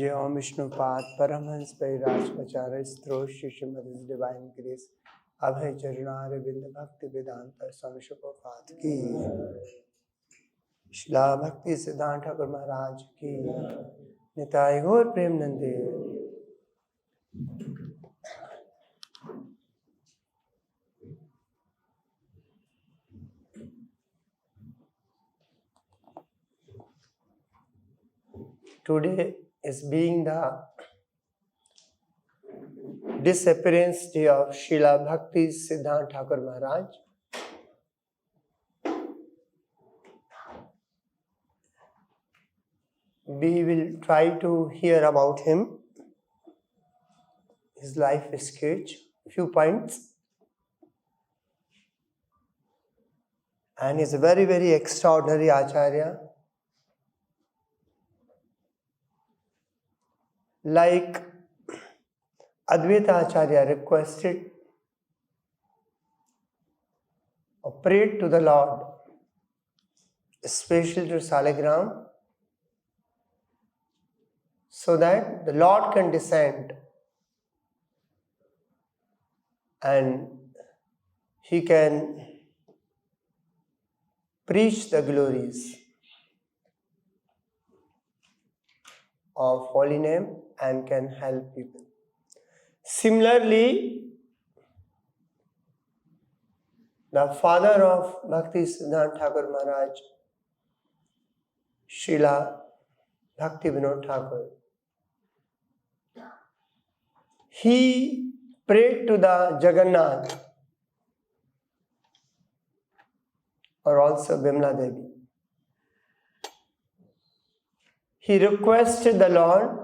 Jai Om Vishnupat Paramhans Vairasvacharya Stroshi Srimad Divine Grace Abhay Charunare Binda Bhakti-Vedanta Swami Prabhupada Ki Srila Bhaktisiddhanta Thakur Maharaj Ki Nitai Gaur Prem Nande. Today is being the disappearance day of Srila Bhaktisiddhanta Thakur Maharaj. We will try to hear about him, his life sketch, few points. And he is a very, very extraordinary ācārya. Like Advaita ācārya requested or prayed to the Lord, especially to Saligram, so that the Lord can descend and he can preach the glories of holy name and can help people. Similarly, the father of Bhaktisiddhanta Thakur Maharaj, Srila Bhaktivinoda Thakur, he prayed to the Jagannath or also Bimala Devi. He requested the Lord,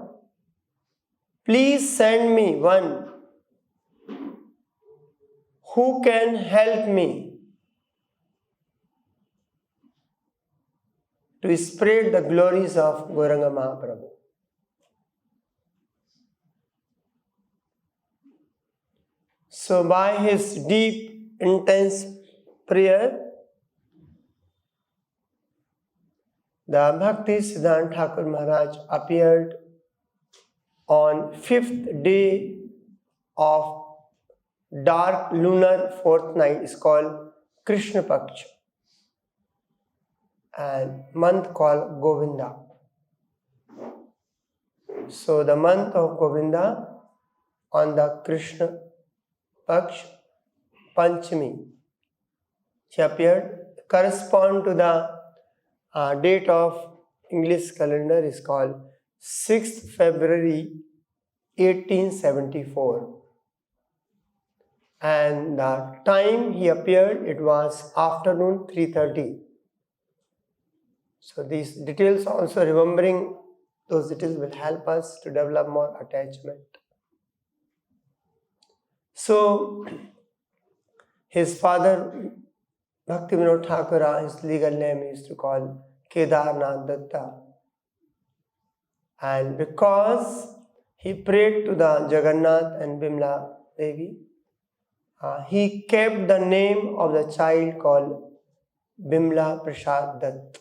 please send me one who can help me to spread the glories of Gauranga Mahaprabhu. So by his deep, intense prayer, the Bhaktisiddhanta Thakur Maharaj appeared on 5th day of dark lunar fortnight, is called Krishna Paksha, and month called Govinda. So the month of Govinda on the Krishna Paksha Panchami, he appeared, correspond to the date of English calendar is called 6th February 1874. And the time he appeared, it was afternoon 3:30. So these details, also remembering those details, will help us to develop more attachment. So his father Bhaktivinoda Thakur, his legal name is to call Kedarnath Datta. And because he prayed to the Jagannath and Bimala Devi, he kept the name of the child called Bimala Prasad Datta.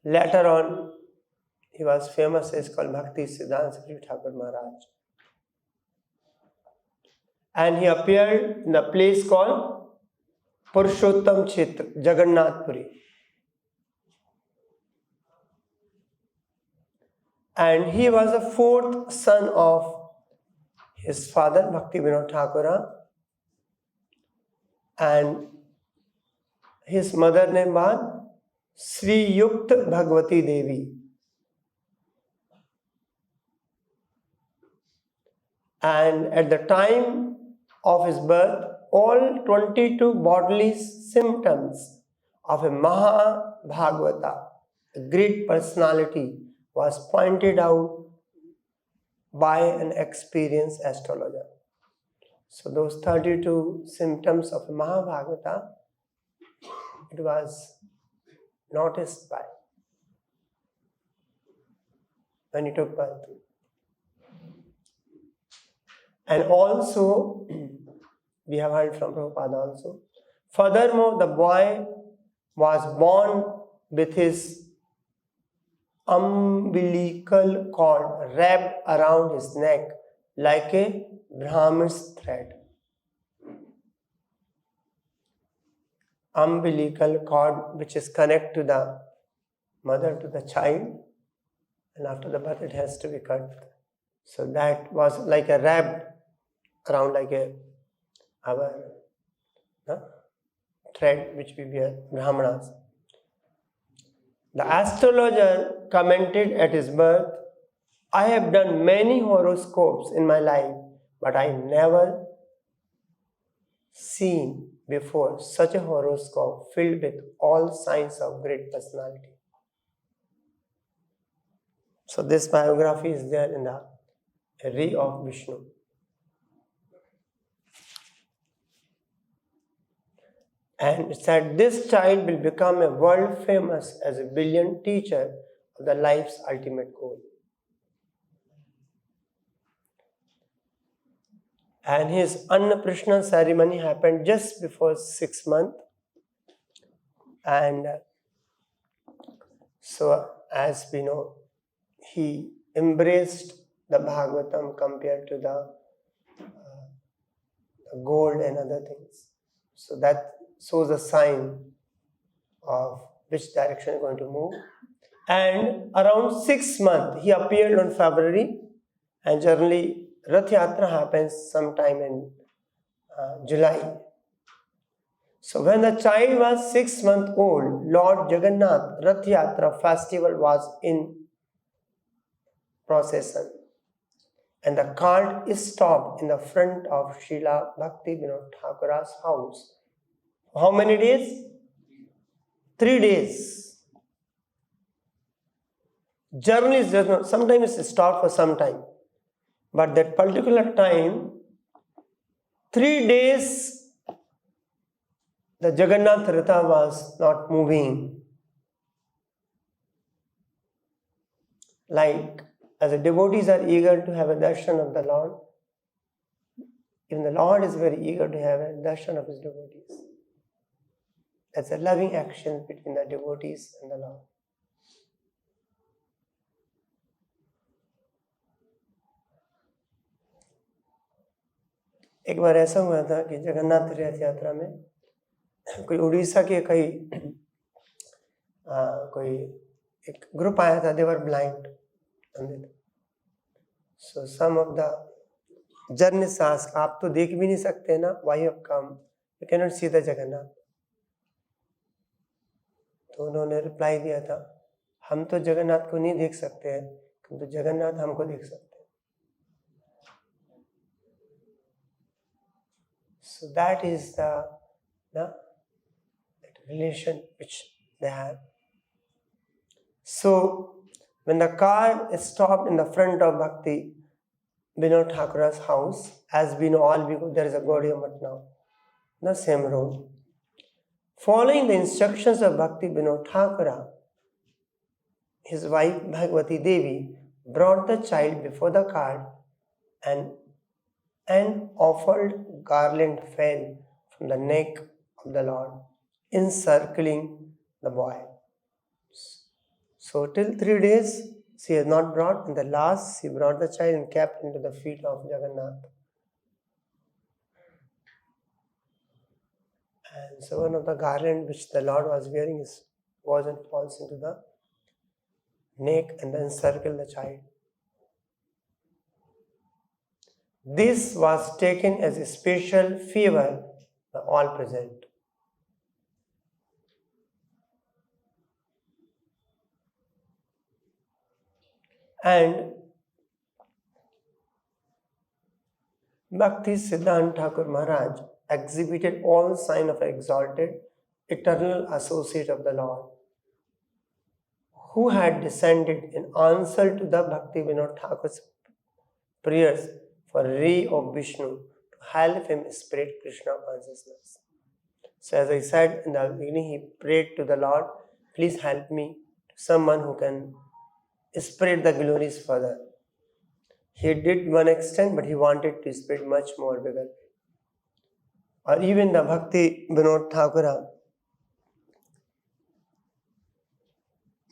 Later on, he was famous as called Bhaktisiddhanta Sarasvati Thakur Maharaj. And he appeared in a place called Purushottam Kshetra, Jagannath Puri. And he was the fourth son of his father, Bhaktivinoda Thakur, and his mother name was Sri Yukta Bhagavati Devi. And at the time of his birth, all 22 bodily symptoms of a Mahabhagavata, a great personality, was pointed out by an experienced astrologer. So those 32 symptoms of a Mahabhagavata, it was noticed by when he took birth. And also, we have heard from Prabhupada also. Furthermore, the boy was born with his umbilical cord wrapped around his neck like a Brahmin's thread. Umbilical cord which is connected to the mother to the child, and after the birth it has to be cut. So that was like a wrapped around like our thread which we wear, Brahmanas. The astrologer commented at his birth, I have done many horoscopes in my life, but I never seen before such a horoscope filled with all signs of great personality. So this biography is there in the Ray of Vishnu. And it said, this child will become a world famous as a brilliant teacher of the life's ultimate goal. And his Annaprashna ceremony happened just before 6 months. And so, as we know, he embraced the Bhagavatam compared to the gold and other things. So that shows a sign of which direction is going to move. And around 6 months, he appeared on February, and generally Rath Yatra happens sometime in July. So when the child was 6 months old, Lord Jagannath Rath Yatra festival was in procession, and the cart is stopped in the front of Srila Bhaktivinoda Thakur's house. How many days? 3 days. Journey is just not, sometimes it's stopped for some time. But that particular time, 3 days, the Jagannath Ratha was not moving. Like, as the devotees are eager to have a darshan of the Lord, even the Lord is very eager to have a darshan of his devotees. That's a loving action between the devotees and the Lord. एक बार ऐसा हुआ था कि जगन्नाथ रथ यात्रा में कोई उड़ीसा के कोई एक ग्रुप आया था, they were blind. So some of the journalists asked, आप तो देख भी नहीं सकते ना, why you have come? You cannot see the Jagannath. तो उन्होंने रिप्लाई दिया था, हम तो जगन्नाथ को नहीं देख सकते हैं, किंतु जगन्नाथ हमको देख सकते हैं. So that is the relation which they have. So when the car is stopped in the front of Bhaktivinoda Thakur's house, as we know all, there is a Gaudiya Maths now, the same road. Following the instructions of Bhaktivinoda Thakur, his wife Bhagavati Devi brought the child before the cart, and an offered garland fell from the neck of the Lord, encircling the boy. So till 3 days she has not brought, and the last she brought the child and kept into the feet of Jagannath. And so one of the garland which the Lord was wearing falls into the neck and then encircle the child. This was taken as a special favor by all present. And Bhaktisiddhanta Thakur Maharaj exhibited all signs of exalted, eternal associate of the Lord, who had descended in answer to the Bhaktivinoda Thakur's prayers for ray of Vishnu to help him spread Krishna consciousness. So as I said in the beginning, he prayed to the Lord, please help me to someone who can spread the glories further. He did one extent, but he wanted to spread much more bigger. Or even the Bhaktivinoda Thakur,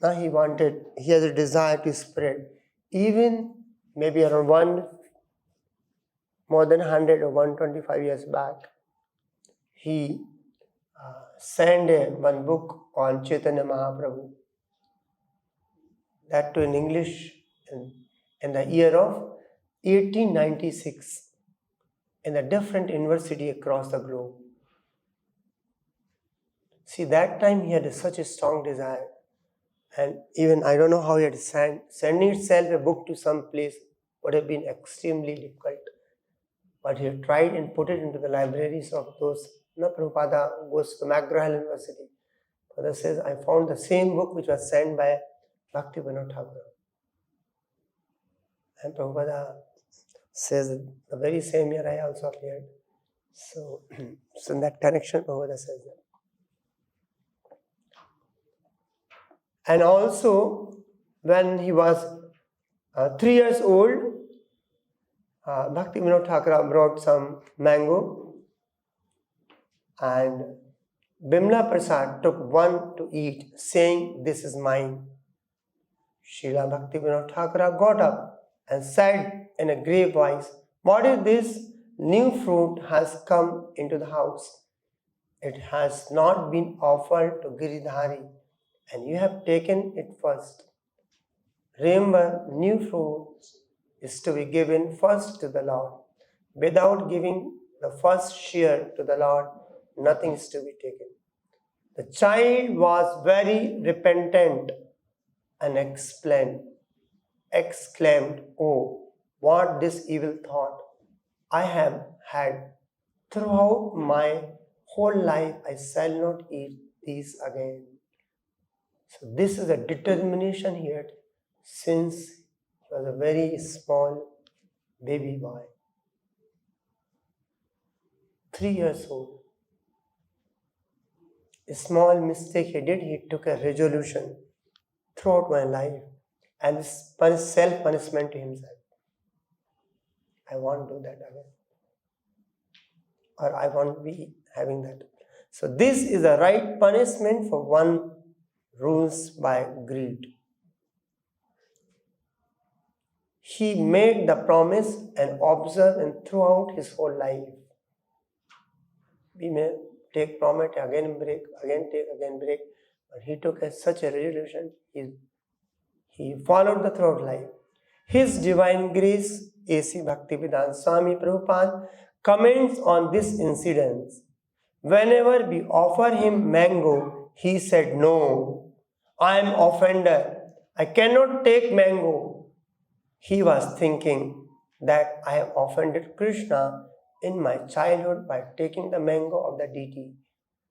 Now he has a desire to spread. Even maybe around more than 100 or 125 years back, he sent one book on Chaitanya Mahaprabhu, that too in English, in the year of 1896, in a different university across the globe. See, that time he had such a strong desire, and even I don't know how he had sending itself a book to some place would have been extremely difficult. But he had tried and put it into the libraries of those. Prabhupada goes to McGraw-Hill University. Prabhupada says, I found the same book which was sent by Bhaktivinoda Thakur. And Prabhupada says, the very same year I also appeared. So in that connection, Prabhupada says that. And also, when he was 3 years old, Bhaktivinoda Thakur brought some mango, and Bimala Prasad took one to eat, saying, this is mine. Srila Bhaktivinoda Thakur got up and said in a grave voice, what is this? New fruit has come into the house. It has not been offered to Giridhari, and you have taken it first. Remember, new fruits is to be given first to the Lord. Without giving the first share to the Lord, nothing is to be taken. The child was very repentant and exclaimed, oh, what this evil thought I have had throughout my whole life, I shall not eat these again. So this is a determination here since he was a very small baby boy. 3 years old. A small mistake he did, he took a resolution throughout my life and self-punishment to himself. I won't do that again. Or I won't be having that. So this is the right punishment for one rules by greed. He made the promise and observed and throughout his whole life. We may take promise, again break, again take, again break. But he took such a resolution, he followed the throughout life. His Divine Grace, A.C. Bhaktivedanta Swami Prabhupada, comments on this incident. Whenever we offer him mango, he said, no, I am offender. I cannot take mango. He was thinking that I have offended Krishna in my childhood by taking the mango of the deity.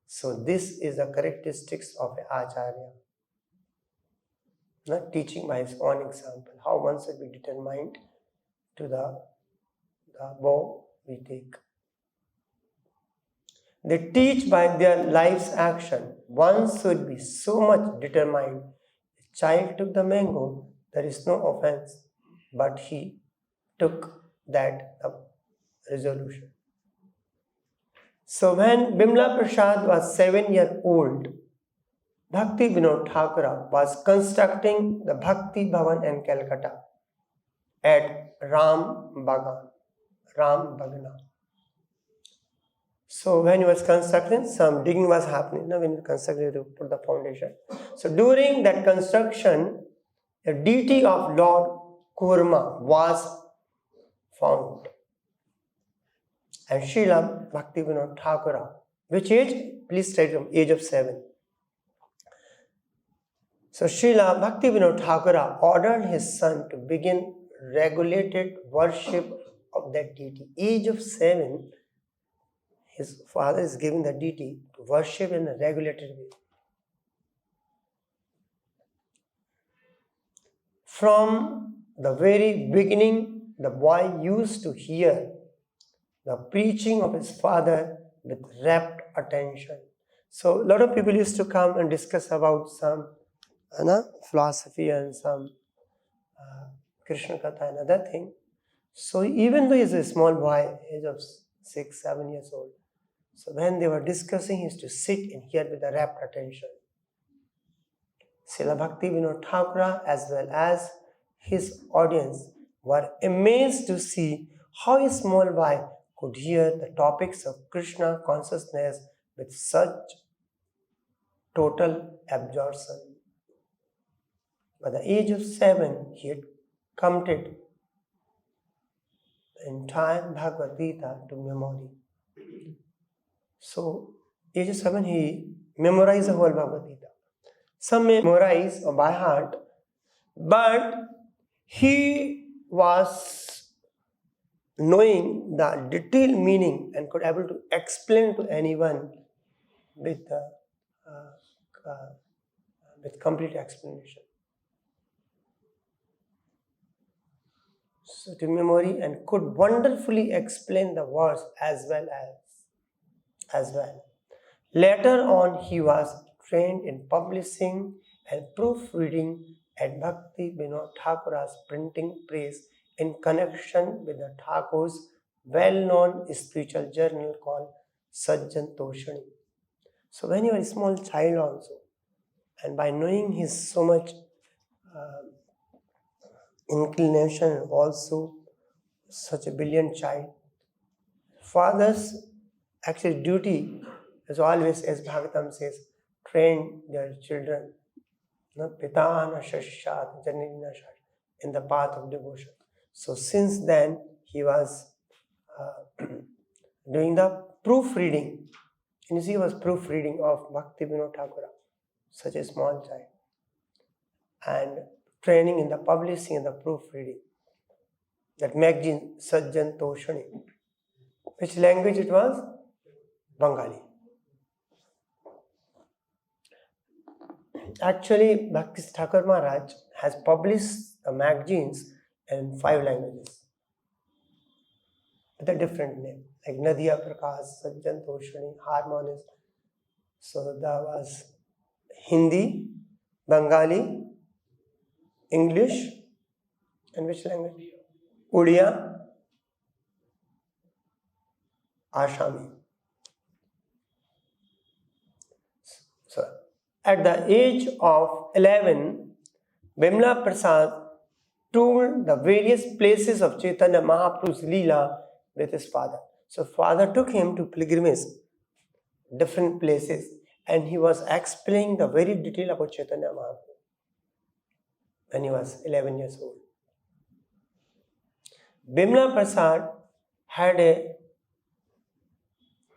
So this is the characteristics of an ācārya. Not teaching by his own example. How one should be determined to the vow we take. They teach by their life's action. One should be so much determined. The child took the mango, there is no offense, but he took that resolution. So when Bimala Prasad was 7 years old, Bhaktivinoda Thakur was constructing the Bhakti Bhavan in Calcutta at Ram Bagana. So when he was constructing, some digging was happening. When he constructed, to put the foundation. So during that construction, the deity of Lord Kurma was found. And Srila Bhaktivinoda Thakur, which age? Please try from age of 7. So Srila Bhaktivinoda Thakur ordered his son to begin regulated worship of that deity. Age of 7, his father is giving the deity to worship in a regulated way. From the very beginning, the boy used to hear the preaching of his father with rapt attention. So a lot of people used to come and discuss about some philosophy and some Krishna katha and other thing. So even though he is a small boy, age of 6, 7 years old, so when they were discussing, he used to sit and hear with a rapt attention. Srila Bhaktivinoda Thakur as well as his audience were amazed to see how a small boy could hear the topics of Krishna consciousness with such total absorption. By the age of 7, he had committed the entire Bhagavad-gita to memory. So, age of 7, he memorized the whole Bhagavad-gita. Some memorize by heart, but he was knowing the detailed meaning and could able to explain to anyone with complete explanation. So to memory, and could wonderfully explain the words as well. Later on, he was trained in publishing and proofreading at Bhaktivinoda Thakur's printing press in connection with the Thakur's well-known spiritual journal called Sajjantoshani. So when he was a small child also, and by knowing his so much inclination, also such a brilliant child, father's actually duty is always, as Bhagavatam says, train their children, Pitana Shesha, in the path of devotion. So since then, he was doing the proofreading. And you see, he was proofreading of Bhaktivinoda Thakur, such a small child, and training in the publishing and the proofreading. That magazine, Sajjantoshani. Which language it was? Bengali. Actually, Bhakti Thakur Maharaj has published the magazines in 5 languages with a different name, like Nadia Prakash, Sajjantoshani, Harmonious. So that was Hindi, Bengali, English, and which language? Odia, Asami. So, at the age of 11, Bimala Prasad toured the various places of Chaitanya Mahaprabhu's Leela with his father. So, father took him to pilgrimage, different places, and he was explaining the very detail about Chaitanya Mahaprabhu when he was 11 years old. Bimala Prasad had a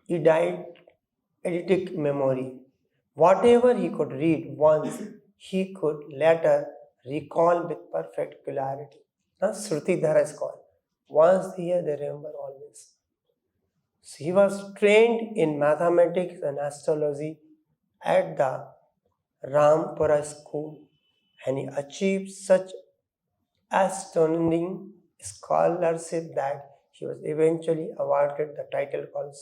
eidetic memory. Whatever he could read once, he could later recall with perfect clarity. Shruti Dhara is called. Once they hear, they remember always. So he was trained in mathematics and astrology at the Rampura school, and he achieved such astounding scholarship that he was eventually awarded the title called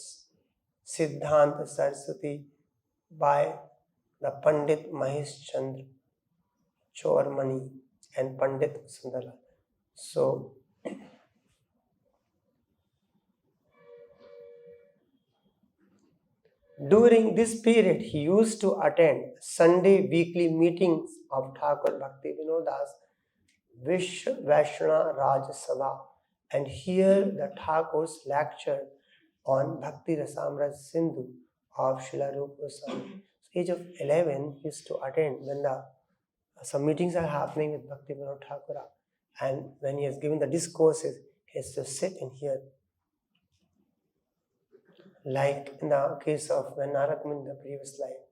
Siddhant Saraswati by the Pandit Mahesh Chandra Chormani and Pandit Sundara. So, during this period, he used to attend Sunday weekly meetings of Thakur Bhaktivinoda's Vaishnava Raj Sabha and hear the Thakur's lecture on Bhakti Rasamraj Sindhu of Srila Rupa Goswami. Age of 11, he used to attend when some meetings are happening with Bhaktivinoda Thakur, and when he is giving the discourses, he has to sit and hear. Like in the case of when Narad Muni in the previous life,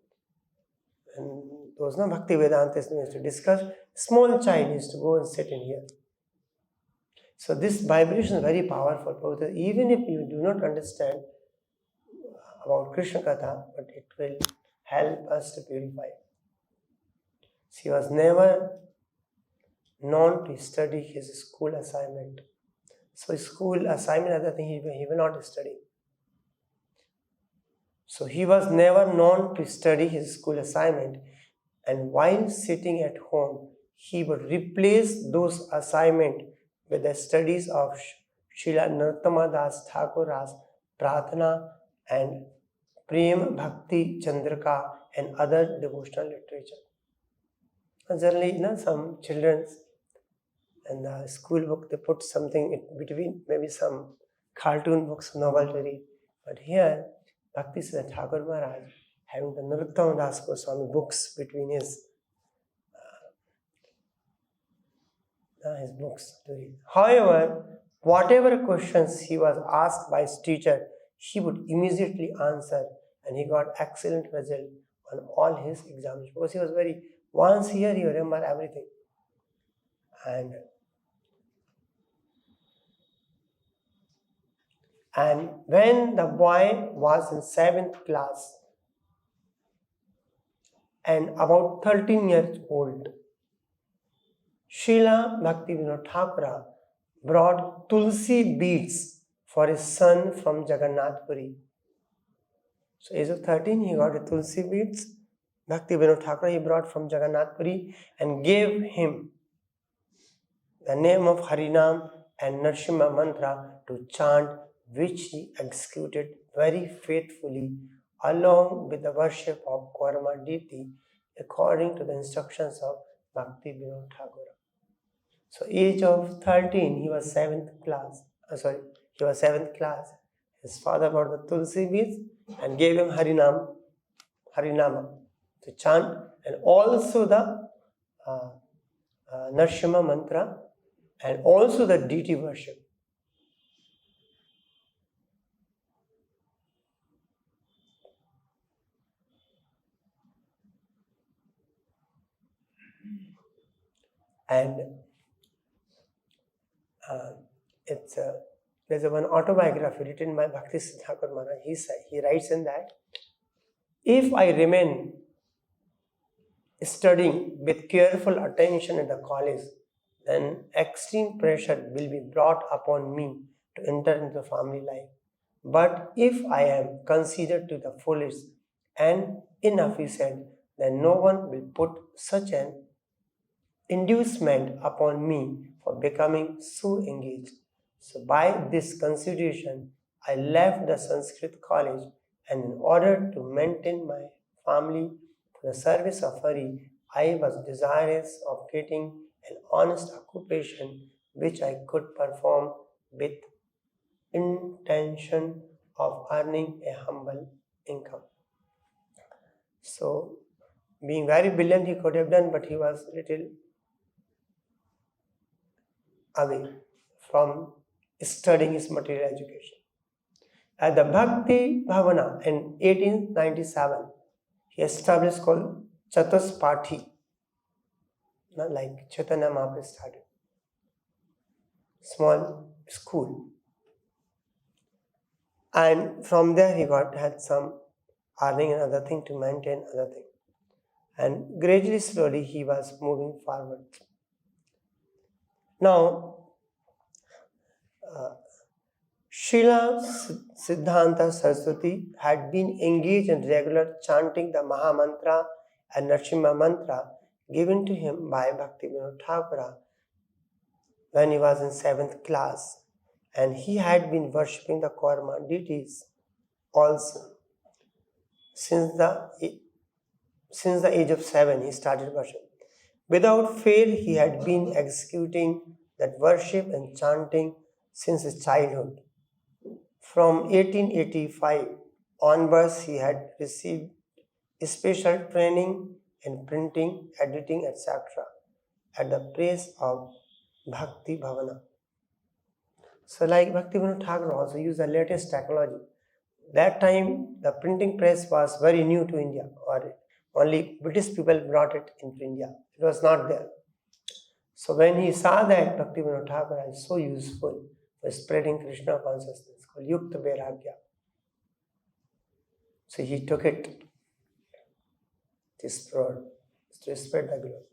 when there was no Bhakti Vedantis used to discuss, small child used to go and sit and hear. So this vibration is very powerful, because even if you do not understand about Krishna Katha, but it will help us to purify. He was never known to study his school assignment. So his school assignment, other thing, he will not study. So he was never known to study his school assignment, and while sitting at home, he would replace those assignments with the studies of Srila Narottama Das Thakur's Pratana and Prem Bhakti Chandrika and other devotional literature. Generally, some children's in the school book, they put something in between, maybe some cartoon books, novel to read. But here, Bhaktisiddhanta Thakur Maharaj having the Narottama Das Goswami books between his books to read. However, whatever questions he was asked by his teacher, he would immediately answer, and he got excellent result on all his exams because he was once here he remember everything. And when the boy was in 7th class and about 13 years old, Srila Bhaktivinoda Thakur brought tulsi beads for his son from Jagannath Puri. So age of 13, he got a tulsi beads. Bhaktivinoda Thakur he brought from Jagannath Puri and gave him the name of Harinam and Narsimha mantra to chant, which he executed very faithfully along with the worship of Gaura deity according to the instructions of Bhaktivinoda Thakur. So age of 13, he was 7th class. He was 7th class. His father brought the tulsi beads and gave him Harinama to chant, and also the Narsimha mantra, and also the deity worship. And there's one autobiography written by Bhaktisiddhanta Thakur Maharaj. He writes in that, if I remain studying with careful attention in the college, then extreme pressure will be brought upon me to enter into the family life. But if I am considered to the fullest and inefficient, then no one will put such an inducement upon me for becoming so engaged. So by this consideration, I left the Sanskrit college, and in order to maintain my family for the service of Hari, I was desirous of getting an honest occupation which I could perform with intention of earning a humble income. So, being very brilliant, he could have done, but he was little away from studying his material education. At the Bhakti Bhavana in 1897, he established called Chatuspathi, like Chaitanya Mahaprabhu started. Small school. And from there he had some earning and other thing to maintain other thing. And gradually, slowly he was moving forward. Now, Srila Siddhanta Saraswati had been engaged in regular chanting the Mahamantra and Narsimha mantra given to him by Bhaktivinoda Thakur when he was in 7th class, and he had been worshipping the Gaura deities also. Since the age of 7, he started worship. Without fail, he had been executing that worship and chanting since his childhood. From 1885 onwards, he had received special training in printing, editing, etc. at the place of Bhakti Bhavana. So like Bhaktivinoda Thakur also used the latest technology. That time, the printing press was very new to India, or only British people brought it into India. It was not there. So when he saw that Bhaktivinoda Thakur is so useful for spreading Krishna consciousness, called Yukta Vairagya, so he took it to spread the glory.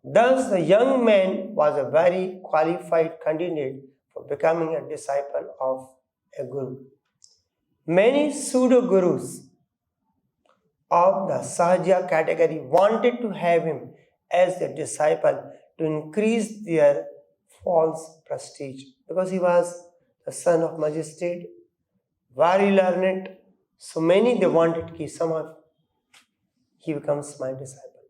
Thus, the young man was a very qualified candidate for becoming a disciple of a guru. Many pseudo-gurus of the Sahaja category wanted to have him as their disciple to increase their false prestige, because he was the son of magistrate, very learned. So many they wanted to somehow he becomes my disciple.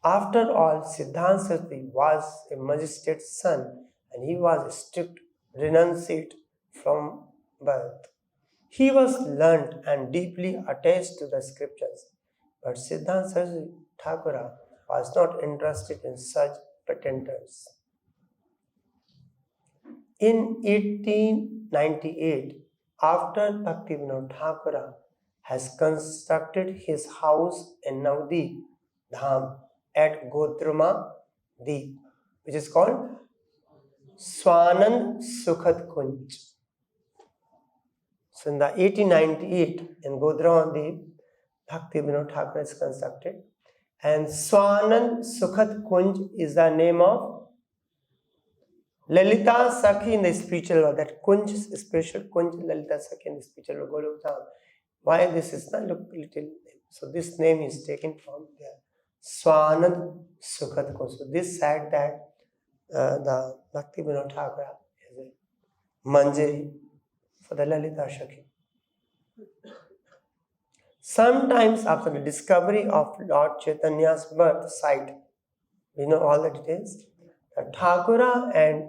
After all, Siddhant Saraswati was a magistrate's son and he was a strict renunciate from birth. He was learned and deeply attached to the scriptures, but Siddhant Saraswati Thakur was not interested in such pretenders. In 1898, after Bhaktivinoda Thakur has constructed his house in Navadip Dham at Gaudiya Maths, which is called Swanand Sukhad Kunj. So in the 1898 in Gaudiya Maths, Bhaktivinoda Thakur is constructed, and Swanand Sukhad Kunj is the name of Lalita Sakhi in the spiritual world. That Kunj is special Kunj, Lalita Sakhi in the spiritual world. Golok Dham. Why this is not a little name? So this name is taken from there. Swanand Sukhad Kunj. So this said that the Bhaktivinoda Thakur is a manjari for the Lalita Sakhi. Sometimes after the discovery of Lord Chaitanya's birth site, we know all the details, the Thakura and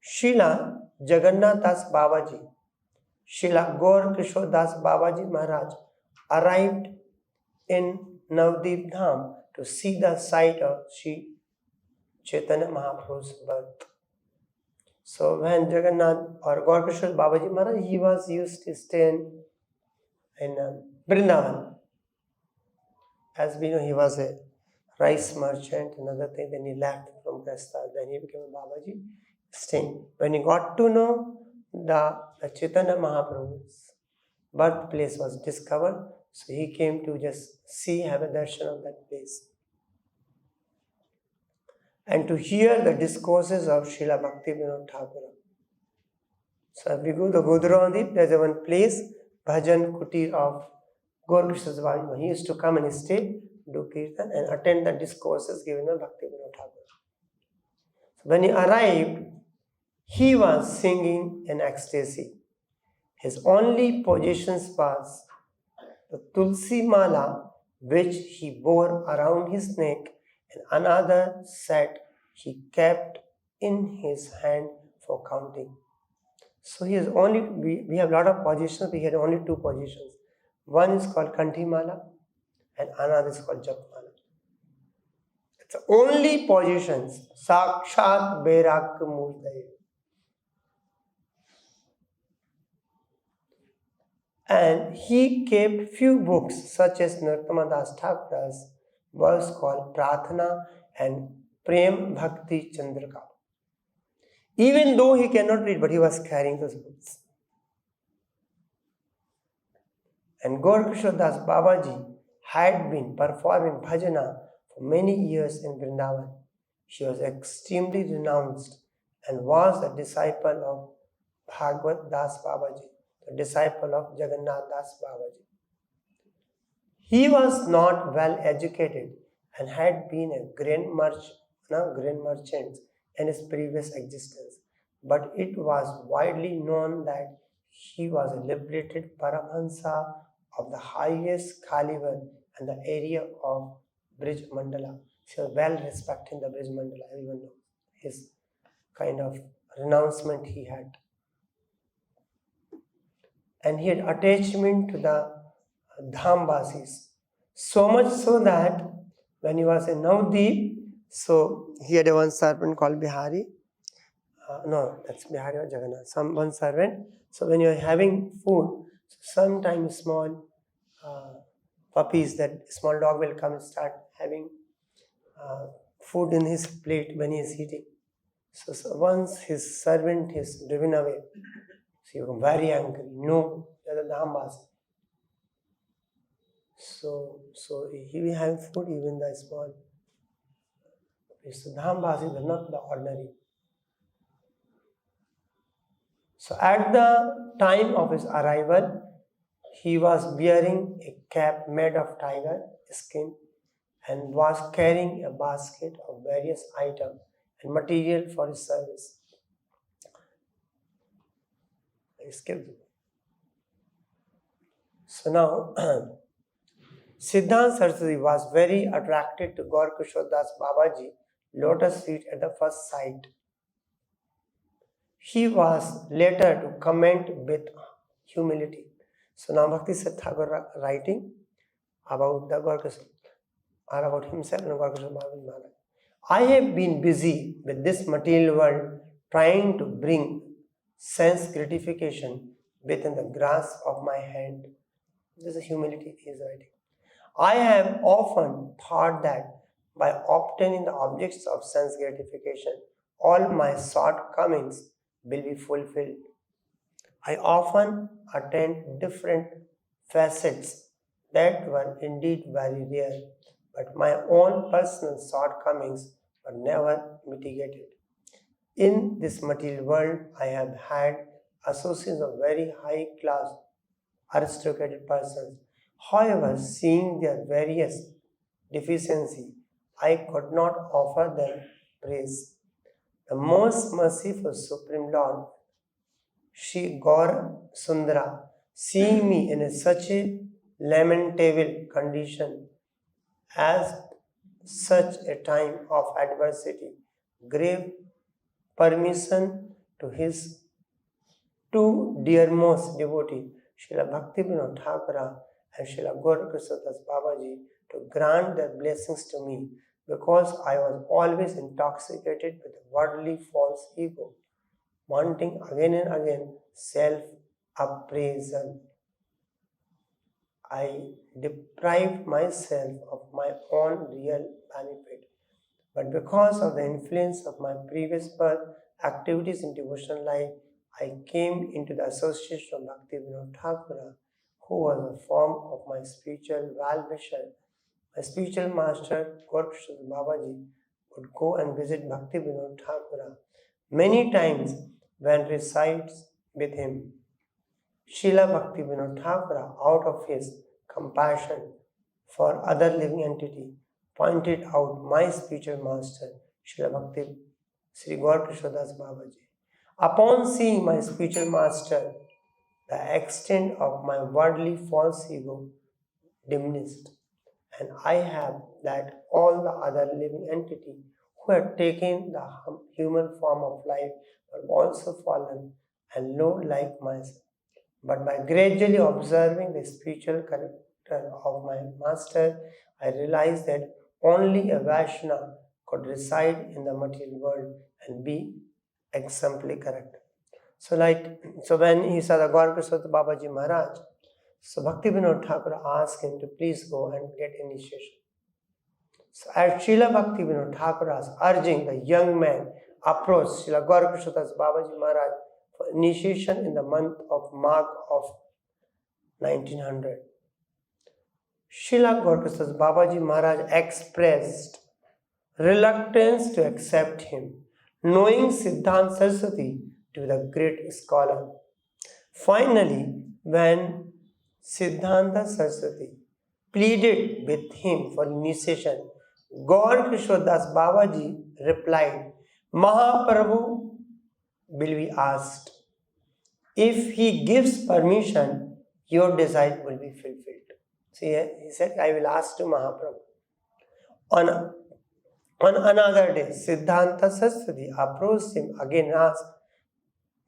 Srila Jagannath Das Babaji, Srila Gaura Kishor Das Babaji Maharaj arrived in Navadip Dham to see the site of Sri Chaitanya Mahaprabhu's birth. So when Jagannath or Gaura Kishor Babaji Maharaj, he was used to stay in Vrindavan. As we know, he was a rice merchant, another thing, then he left from Krishna, then he became a Babaji, staying. When he got to know the Chaitanya Mahaprabhu's birthplace was discovered, so he came to just see, have a darshan of that place. And to hear the discourses of Srila Bhaktivinoda Thakur. So if we go to Gaudiya, there is one place, Bhajan Kutir of Gaura Kishor Das Babaji. He used to come and stay, do kirtan and attend the discourses given by Bhaktivinoda Thakur. So when he arrived, he was singing in ecstasy. His only possessions was the Tulsi Mala which he bore around his neck, and another set he kept in his hand for counting. So he is only, we have a lot of positions, we had only two positions. One is called Kanthi Mala and another is called Jap Mala. It's the only positions. Sakshat Bairak Murtaye. And he kept few books such as Narottama Das Thakur's verse called Prarthana and Prem Bhakti Chandrika. Even though he cannot read, but he was carrying those books. And Gaura Kishor Das Babaji had been performing bhajana for many years in Vrindavan. She was extremely renounced and was the disciple of Bhagavad Das Babaji, the disciple of Jagannath Das Babaji. He was not well educated and had been a grain merchant in his previous existence, but it was widely known that he was a liberated Paramahansa of the highest caliber in the area of Brij Mandala. He was well respected in the Brij Mandala. Everyone knows his kind of renouncement he had. And he had attachment to the Dhambasis. So much so that when he was in Navadip, so he had one servant called Bihari. No, that's Bihari or Jagannath. One servant. So when you are having food, sometimes small puppies, that small dog will come and start having food in his plate when he is eating. So once his servant is driven away, so he was very angry. No, they are the Dhambas. So he will have food, even the small. So Dhambas is not the ordinary. So at the time of his arrival, he was wearing a cap made of tiger skin and was carrying a basket of various items and material for his service. I skipped it. So now, Siddhant Saraswati was very attracted to Gaura Kishor Das Babaji lotus feet at the first sight. He was later to comment with humility. So now Bhaktisiddhanta Thakur writing about the Gaura Kishor, or about himself and Gaura Kishor Babaji Maharaj. I have been busy with this material world, trying to bring sense gratification within the grasp of my hand. This is humility he is writing. I have often thought that by obtaining the objects of sense gratification, all my shortcomings will be fulfilled. I often attained different facets that were indeed very rare, but my own personal shortcomings were never mitigated. In this material world, I have had associations of very high class, aristocratic persons. However, seeing their various deficiencies, I could not offer them praise. The most merciful Supreme Lord, Shri Gaura Sundara, seeing me in such a lamentable condition as such a time of adversity, gave permission to his two dearmost devotees, Srila Bhaktivinoda Thakur and Srila Gaura Kishor Das Babaji, to grant their blessings to me, because I was always intoxicated with a worldly false ego, wanting again and again self-appraisal. I deprived myself of my own real benefit, but because of the influence of my previous birth activities in devotional life, I came into the association of Bhaktivinoda Thakur, who was a form of my spiritual well-wisher. My spiritual master, Gaura Kishor Das Babaji, would go and visit Bhaktivinoda Thakur many times when resides with him. Srila Bhaktivinoda Thakur, out of his compassion for other living entity, pointed out my spiritual master, Srila Bhakti, Sri Gaura Kishor Das Babaji. Upon seeing my spiritual master, the extent of my worldly false ego diminished, and I have that all the other living entity who had taken the human form of life were also fallen and low like myself. But by gradually observing the spiritual character of my master, I realized that only a Vaishnava could reside in the material world and be exemplary correct. So when he saw the Gaura Kishor Das Babaji Maharaj, so Bhaktivinoda Thakur asked him to please go and get initiation. So as Srila Bhaktivinoda Thakur was urging, the young man approached Srila Gaura Kishor Das Babaji Maharaj for initiation in the month of March of 1900. Srila Gaura Kishor Das Babaji Maharaj expressed reluctance to accept him, knowing Siddhant Saraswati to be the great scholar. Finally, when Siddhanta Saraswati pleaded with him for initiation, Gaura Kishor Das Babaji replied, Mahaprabhu will be asked. If he gives permission, your desire will be fulfilled. See, he said, I will ask to Mahaprabhu. On another day, Siddhanta Saraswati approached him again and asked,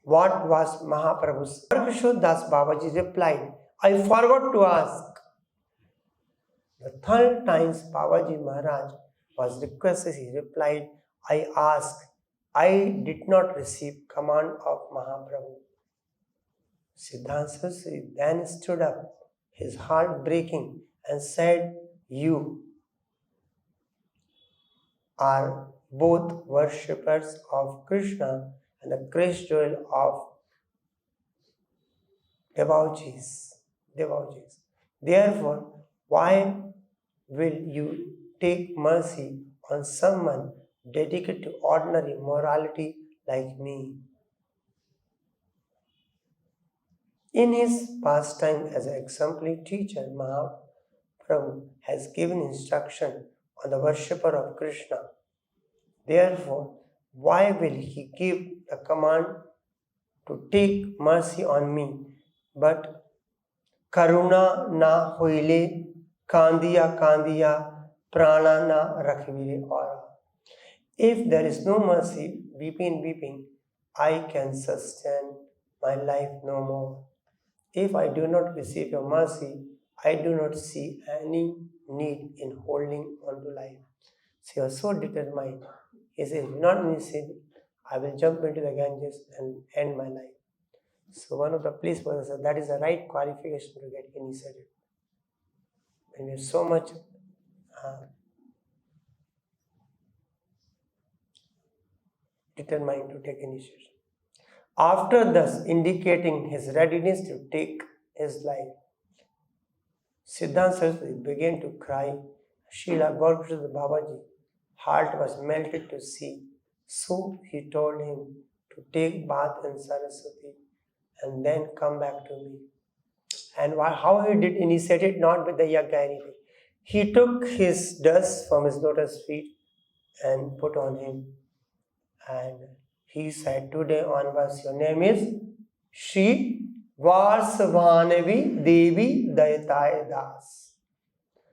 what was Mahaprabhu's? Gaura Kishor Das Babaji replied, I forgot to ask. The third time Babaji Maharaj was requested, he replied, I asked. I did not receive command of Mahaprabhu. Siddhanta Saraswati then stood up, his heart breaking, and said, you are both worshippers of Krishna and the grace jewel of devotees. Therefore, why will you take mercy on someone dedicated to ordinary morality like me? In his pastime as an exemplary teacher, Mahaprabhu has given instruction on the worshipper of Krishna. Therefore, why will he give the command to take mercy on me? But karuna na hoile Kandiya Kandiya Prana na Rakhvire Aura. If there is no mercy, weeping, I can sustain my life no more. If I do not receive your mercy, I do not see any need in holding on to life. So he was so determined. He said, if not receive, I will jump into the Ganges and end my life. So one of the police persons said, that is the right qualification to get initiated. When we have so much determined to take initiation. After thus indicating his readiness to take his life, Siddhant Saraswati began to cry. Srila Gaura Kishor Das Babaji heart was melted to see. So he told him to take bath in Saraswati and then come back to me. And how he did initiate it, not with the yagya anything. He took his dust from his lotus feet and put on him. And he said, today onwards your name is Shri Vasavanavi Devi Dayatai Das.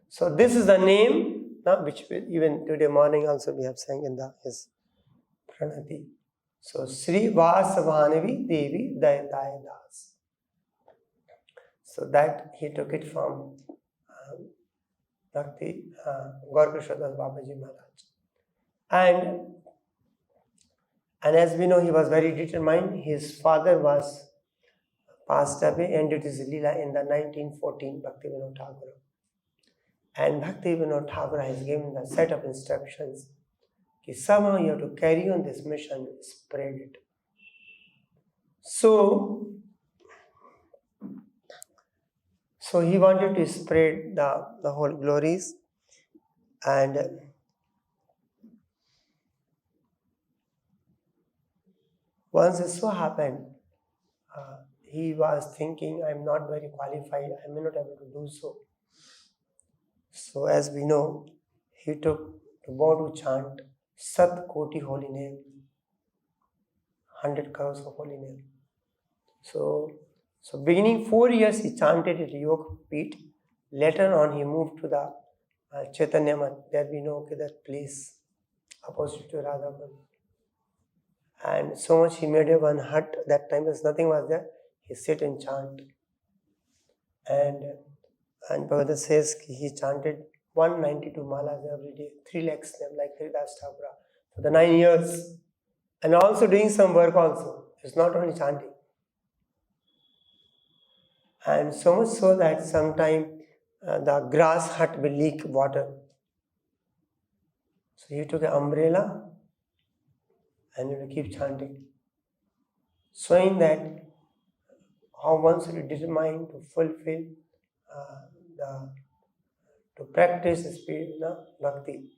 So this is the name, which even today morning also we have sang in his Pranati. So Shri Vasavanavi Devi Dayatai Das. So that he took it from Bhakti Gaura Kishor Das Babaji Maharaj. And as we know, he was very determined. His father was passed away and did his Leela in the 1914 Bhaktivinoda Thakur. And Bhaktivinoda Thakur has given the set of instructions that somehow you have to carry on this mission, spread it. So he wanted to spread the whole glories, and once it so happened, he was thinking, I am not very qualified, I may not be able to do so. So as we know, he took to vow to chant Sat Koti holy name, 100 crores of holy name. So beginning 4 years he chanted at Yoga Peeth. Later on he moved to the Chaitanya Maths. There we know that place opposite to Radhavan. And so much he made a one hut. That time as nothing was there. He sit and chant. And Bhagavad says he chanted 192 malas every day, 3 lakhs name like Haridas Thakur for the 9 years. And also doing some work also. It's not only chanting. And so much so that sometime the grass hut will leak water. So he took an umbrella and he will keep chanting, showing that how one should be determined to fulfill to practice spiritual bhakti,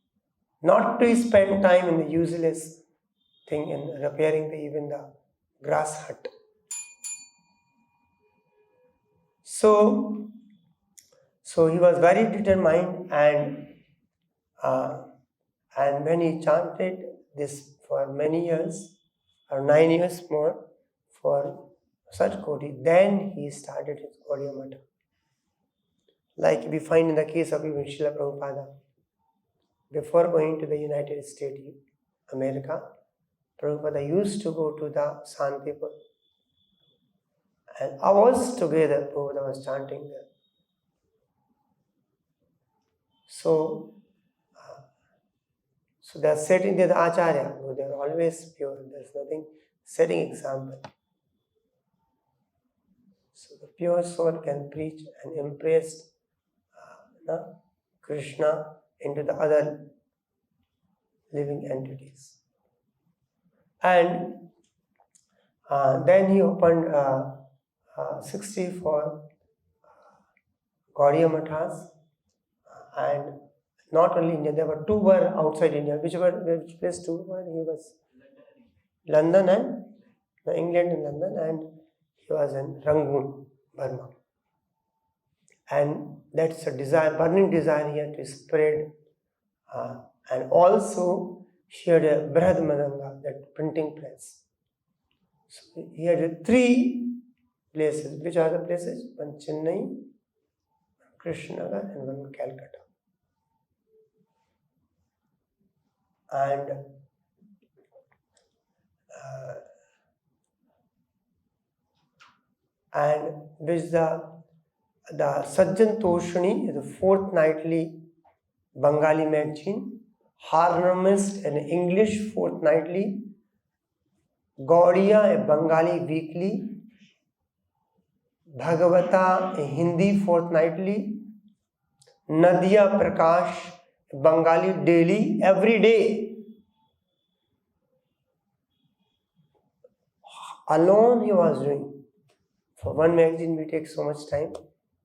not to spend time in the useless thing in repairing even the grass hut. So he was very determined, and when he chanted this for many years, or 9 years more, for such Koti, then he started his Gaudiya Maths. Like we find in the case of even Srila Prabhupada, before going to the United States, America, Prabhupada used to go to the Santipur. And hours together, Prabhupada was chanting there. So they are setting there the ācārya, they are always pure, there is nothing, setting example. So the pure soul can preach and impress Krishna into the other living entities. And then he opened 64 Gaudiya Maths, and not only India, there were 2 were outside India. Which place 2 were? He was London and England and London, and he was in Rangoon, Burma. And that's a desire, burning desire here to spread. And also he had a Brhad-Mridanga, that printing press. So he had 3 places. Which are the places? One Chennai, Krishnagar and one in Calcutta. And this the Sajjan Toshani is a fortnightly Bengali magazine, Harmonist an English fortnightly, Gaudiya a Bengali weekly, Bhagavata a Hindi fortnightly, Nadia Prakash a Bengali daily, every day. Alone he was doing. For one magazine we take so much time.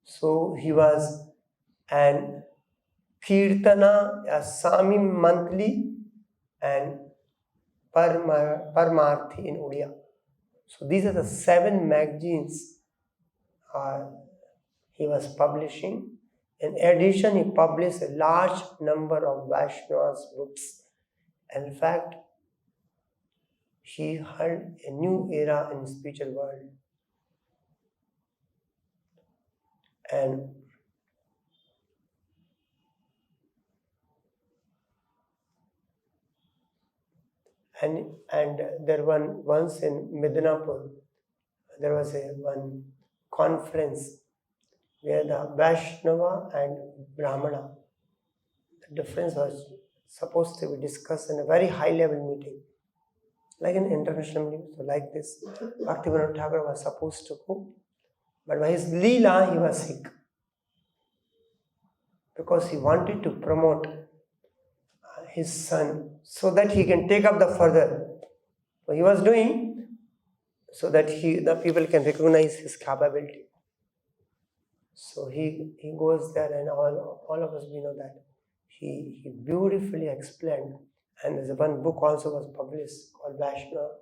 So he was an Kirtana, a Sami monthly and Parmarthi in Odia. So these are the 7 magazines he was publishing. In addition, he published a large number of Vaishnava's books. In fact, he held a new era in the spiritual world. And there once in Midnapur, there was one conference where the Vaishnava and Brahmana, the difference was supposed to be discussed in a very high level meeting, like an international meeting. So like this, Bhaktivinoda Thakur was supposed to go, but by his Leela he was sick because he wanted to promote his son so that he can take up the further. So he was doing so that the people can recognize his capability. So he goes there, and all of us, we know that he beautifully explained. And there's one book also was published called Vaishnava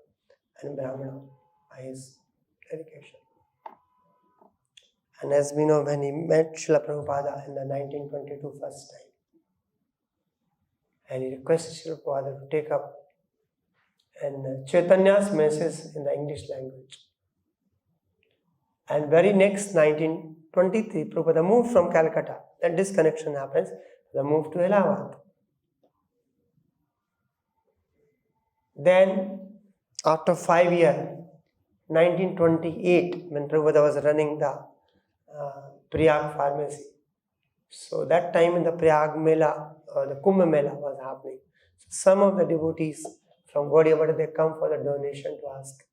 and Brahmana by his dedication. And as we know, when he met Srila Prabhupada in the 1922 first time, and he requested Srila Prabhupada to take up and Chaitanya's message in the English language. And very next 1923, Prabhupada moved from Calcutta. Then disconnection happens. They moved to Allahabad. Then, after 5 years, 1928, when Prabhupada was running the Prayag pharmacy. So that time in the Prayag Mela, or the Kumbh Mela was happening. So some of the devotees from Gaudiya Maths, they come for the donation to ask.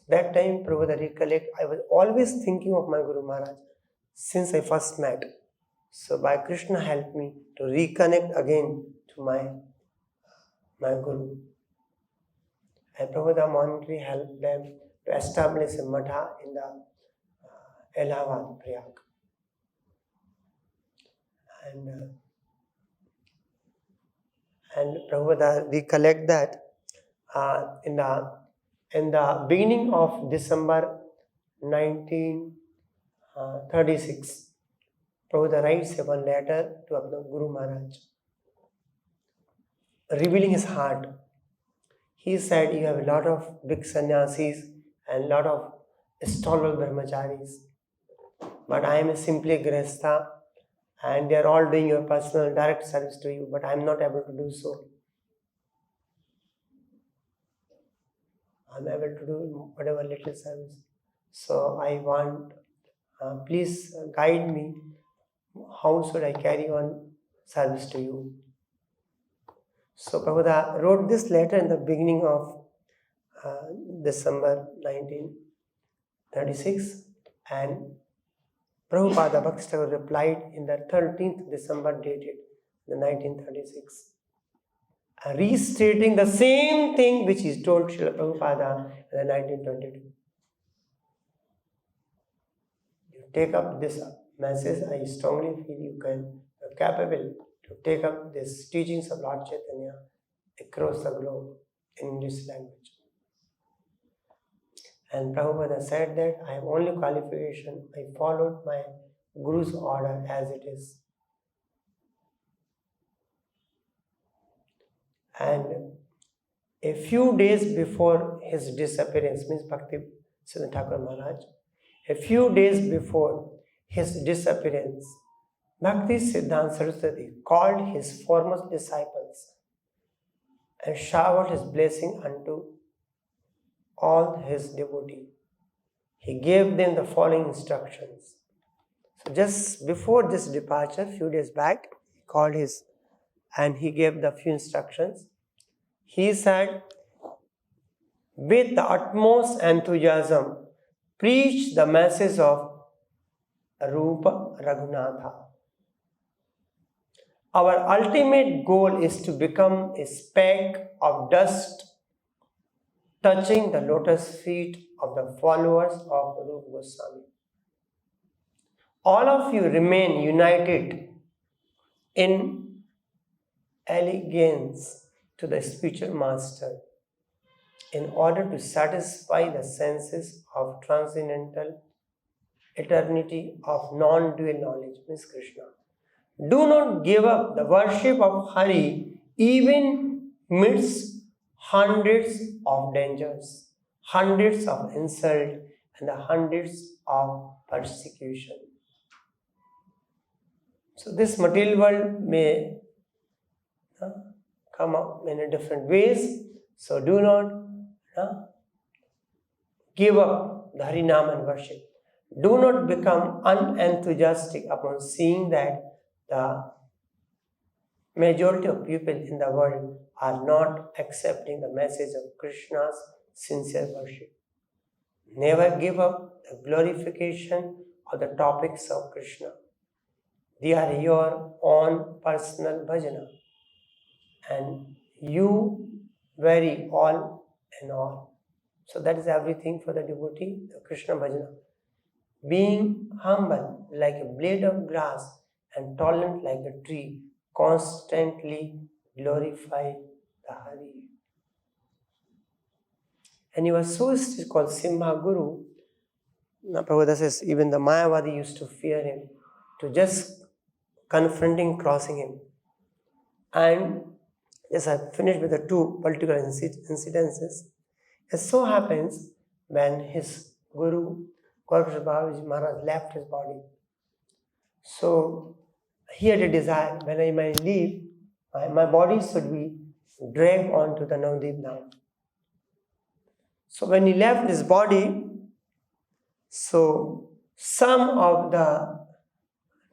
That time, Prabhupada recollect, I was always thinking of my Guru Maharaj since I first met. So by Krishna helped me to reconnect again to my Guru. And Prabhupada monetary helped them to establish a matha in the Allahabad, Prayag. And Prabhupada recollect that in the beginning of December 1936, Prabhupada writes one letter to Guru Maharaj, revealing his heart. He said, you have a lot of big sannyasis and a lot of stalwart brahmacharis, but I am simply grihastha, and they are all doing your personal direct service to you, but I am not able to do so. I am able to do whatever little service. So I want, please guide me. How should I carry on service to you? So Prabhupada wrote this letter in the beginning of December 1936, and Prabhupada Bhakti Thakur replied in the 13th December dated the 1936, restating the same thing which he told Srila Prabhupada in the 1922. You take up this message, I strongly feel you are capable to take up these teachings of Lord Chaitanya across the globe in English language. And Prabhupada said that I have only qualification, I followed my Guru's order as it is. And a few days before his disappearance, means Bhakti Siddhanta Thakur Maharaj, a few days before, his disappearance, Bhaktisiddhanta Sarasvati called his foremost disciples and showered his blessing unto all his devotees. He gave them the following instructions. So just before this departure, few days back, he called his and he gave the few instructions. He said, with the utmost enthusiasm, preach the message of Rupa Raghunatha. Our ultimate goal is to become a speck of dust touching the lotus feet of the followers of Rupa Goswami. All of you remain united in allegiance to the spiritual master in order to satisfy the senses of transcendental eternity of non-dual knowledge, means Krishna. Do not give up the worship of Hari even midst hundreds of dangers, hundreds of insults, and the hundreds of persecution. So this material world may come up in different ways. So do not give up the Harinam and worship. Do not become unenthusiastic upon seeing that the majority of people in the world are not accepting the message of Krishna's sincere worship. Never give up the glorification of the topics of Krishna. They are your own personal bhajana, and you vary all in all. So that is everything for the devotee, the Krishna bhajana. Being humble like a blade of grass and tolerant like a tree, constantly glorify the Hari. And he was so called Simha Guru. Prabhupada says even the Mayavadi used to fear him, to just confronting, crossing him. And yes, I finished with the two particular incidences. It so happens when his Guru, Gaura Kishor Das Babaji Maharaj, left his body. So he had a desire, when I might leave, my body should be dragged onto the Navadip Dham. So when he left his body, so some of the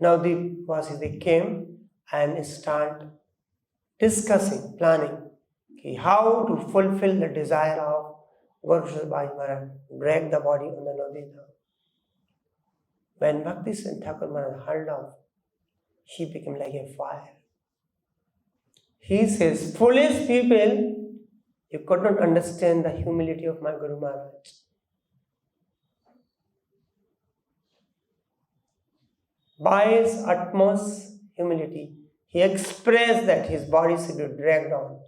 Navadip Vasis, they came and started discussing, planning how to fulfill the desire of Gaura Kishor Das Babaji Maharaj, drag the body on the Navadip Dham. When Bhaktisiddhanta Thakur Maharaj heard of, he became like a fire. He says, foolish people, you could not understand the humility of my Guru Maharaj. By his utmost humility, he expressed that his body should be dragged on.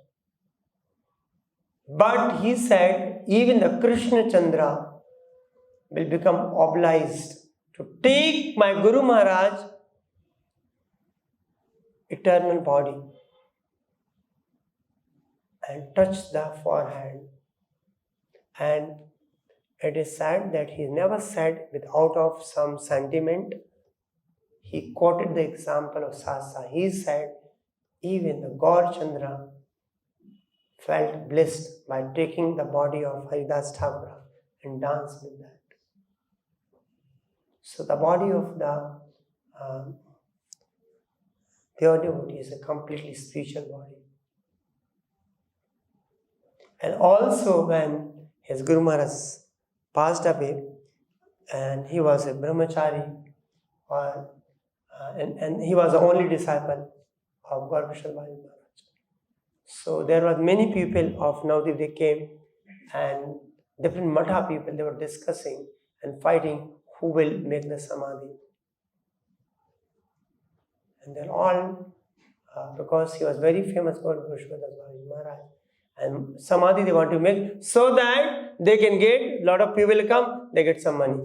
But he said, even the Krishna Chandra will become obliged to take my Guru Maharaj eternal body and touch the forehead. And it is said that he never said without of some sentiment. He quoted the example of Sasa. He said, even the Gaur Chandra felt blessed by taking the body of Haridas Thakur and danced with that. So the body of the pure devotee is a completely spiritual body. And also when his Guru Maharaj passed away, and he was a brahmachari, and he was the only disciple of Gaura Kishor Das Babaji Maharaj. So there were many people of Navadip, they came, and different Matha people, they were discussing and fighting who will make the Samadhi. And they're all, because he was very famous, Gaura Kishor Das Babaji Maharaj, and Samadhi they want to make so that they can get, a lot of people will come, they get some money.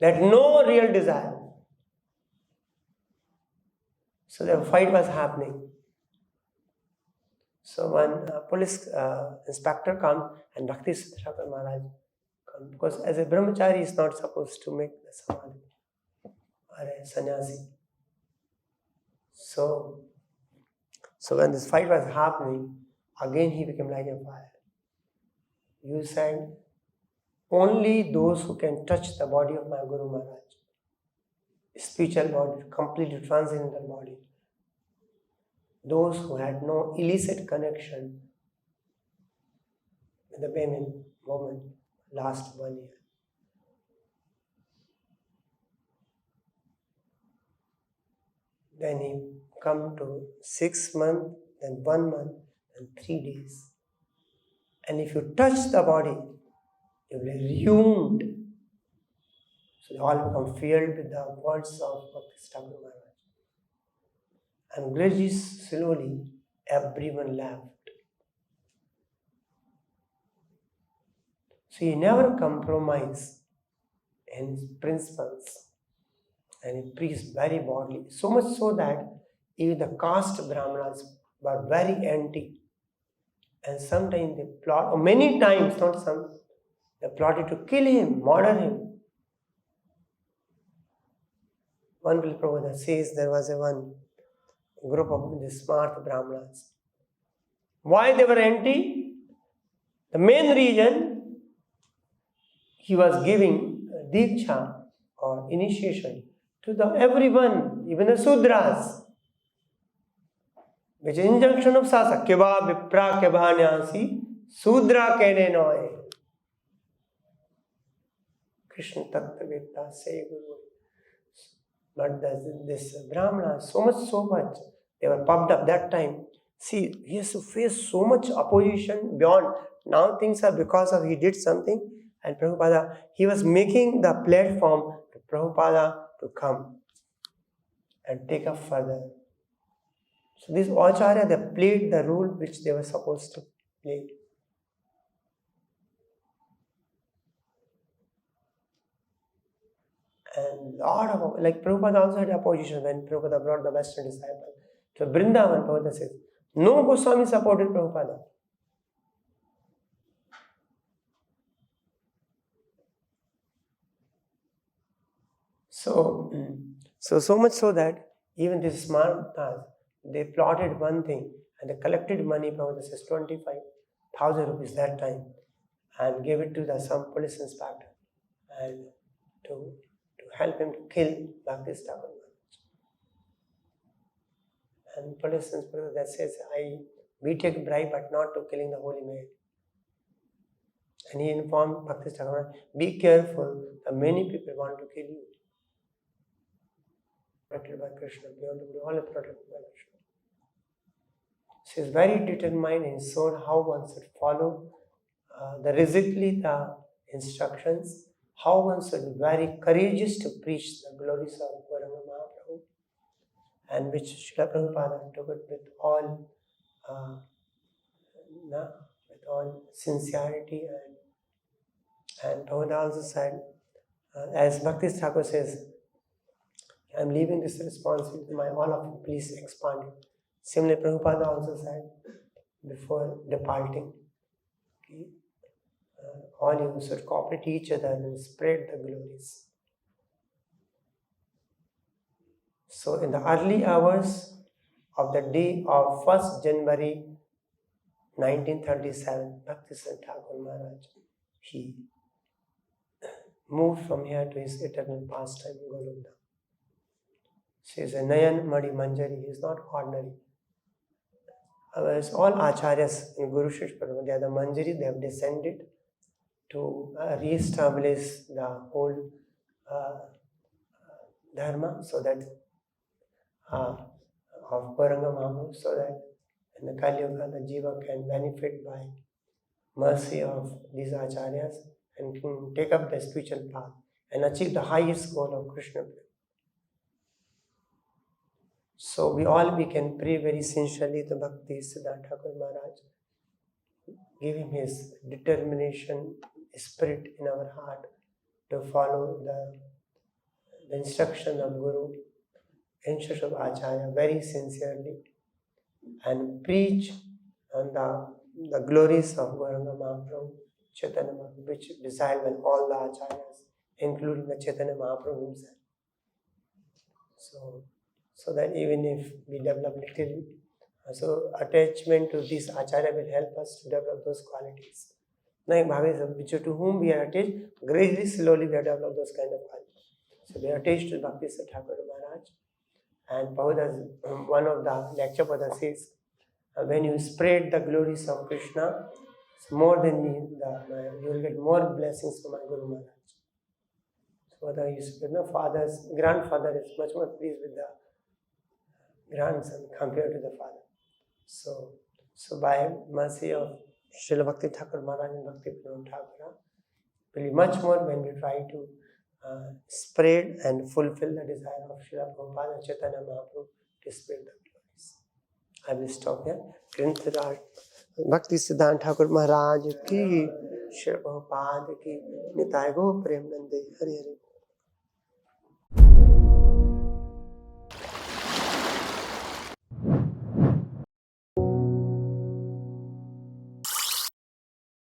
That no real desire. So the fight was happening. So one police inspector comes and Bhaktisiddhanta Thakur Maharaj comes, because as a brahmachari he is not supposed to make the Samadhi. a sannyasi. So when this fight was happening, again he became like a fire. You said, only those who can touch the body of my Guru Maharaj, spiritual body, completely transcendental body, those who had no illicit connection with the women movement last 1 year. Then he come to 6 months, then 1 month, and 3 days. And if you touch the body, you will be ruined. So they all become filled with the words of Bhakti Maharaj. And gradually, slowly, everyone left. So he never compromised in his principles. And he preached very boldly. So much so that even the caste Brahmanas were very anti. And sometimes they plot, or many times, not some, they plotted to kill him, murder him. One Prabhupada says there was one group of the smart Brahmanas. Why they were anti? The main reason, he was giving diksha or initiation to everyone, even the Sudras, which is injunction of Sasa. Keva vipra keva nyansi, Sudra kene noe. Krishna Tattva say Guru. But this Brahmana, so much, they were pumped up that time. See, he has to face so much opposition beyond. Now things are because of he did something, and Prabhupada, he was making the platform to Prabhupada to come and take up further. So these ācārya, they played the role which they were supposed to play. And lot of, like Prabhupada also had opposition when Prabhupada brought the Western disciples. So Vrindavan, Prabhupada says, no Goswami supported Prabhupada. So much so that even these smartas, they plotted one thing and they collected money, Prabhupada says 25,000 rupees that time, and gave it to some police inspector and to help him to kill Bhakti Thakur. And police inspector that says, we take bribe but not to killing the holy man. And he informed Bhakti Thakur, be careful, many people want to kill you. Protected by Krishna, beyond the all protected by Krishna. So he is very determined and showed how one should follow rigidly the instructions, how one should be very courageous to preach the glories of Gaura Maths, and which Srila Prabhupada took it with all sincerity, and Prabhupada also said, as Bhakti Thakur says, I am leaving this responsibility to all of you, please expand it. Similarly, Prabhupada also said before departing, all you should cooperate each other and spread the glories. So in the early hours of the day of 1st January 1937, Bhaktisiddhanta Thakur Maharaj, he moved from here to his eternal pastime in Golokdham. So he is a Nayan Madi Manjari, he is not ordinary. Otherwise, all ācāryas in Guru Shesha, they are the Manjari, they have descended to re-establish the whole dharma, so that of Gauranga Mahaprabhu, so that in the Kali Yuga the Jiva can benefit by mercy of these ācāryas and can take up the spiritual path and achieve the highest goal of Krishna. So we can pray very sincerely to Bhaktisiddhanta Thakur Maharaj. Give him his determination, spirit in our heart to follow the instruction of Guru, instruction of ācārya very sincerely, and preach on the glories of Gauranga Mahaprabhu, Chaitanya Mahaprabhu, which desired by all the ācāryas, including the Chaitanya Mahaprabhu himself. So that even if we develop little, so attachment to this ācārya will help us to develop those qualities. Like Bhagavad, to whom we are attached, gradually, slowly we have developed those kind of qualities. So we are attached to Bhaktisiddhanta Thakur Maharaj. And Prabhupada, one of the lecture Prabhupada says, when you spread the glories of Krishna, it's more than me, you will get more blessings from my Guru Maharaj. So Prabhupada used to, father's grandfather is much more pleased with the grandson compared to the father. So by mercy of Srila Bhakti Thakur Maharaj and Bhaktivinoda Thakur, will be much more when we try to spread and fulfill the desire of Srila Prabhupada and Chaitanya Mahaprabhu to spread the glories. I will stop here. Bhaktisiddhanta Thakur Maharaj ki, Srila Prabhupada ki, Nitai Go Prem Nande Hari Hari.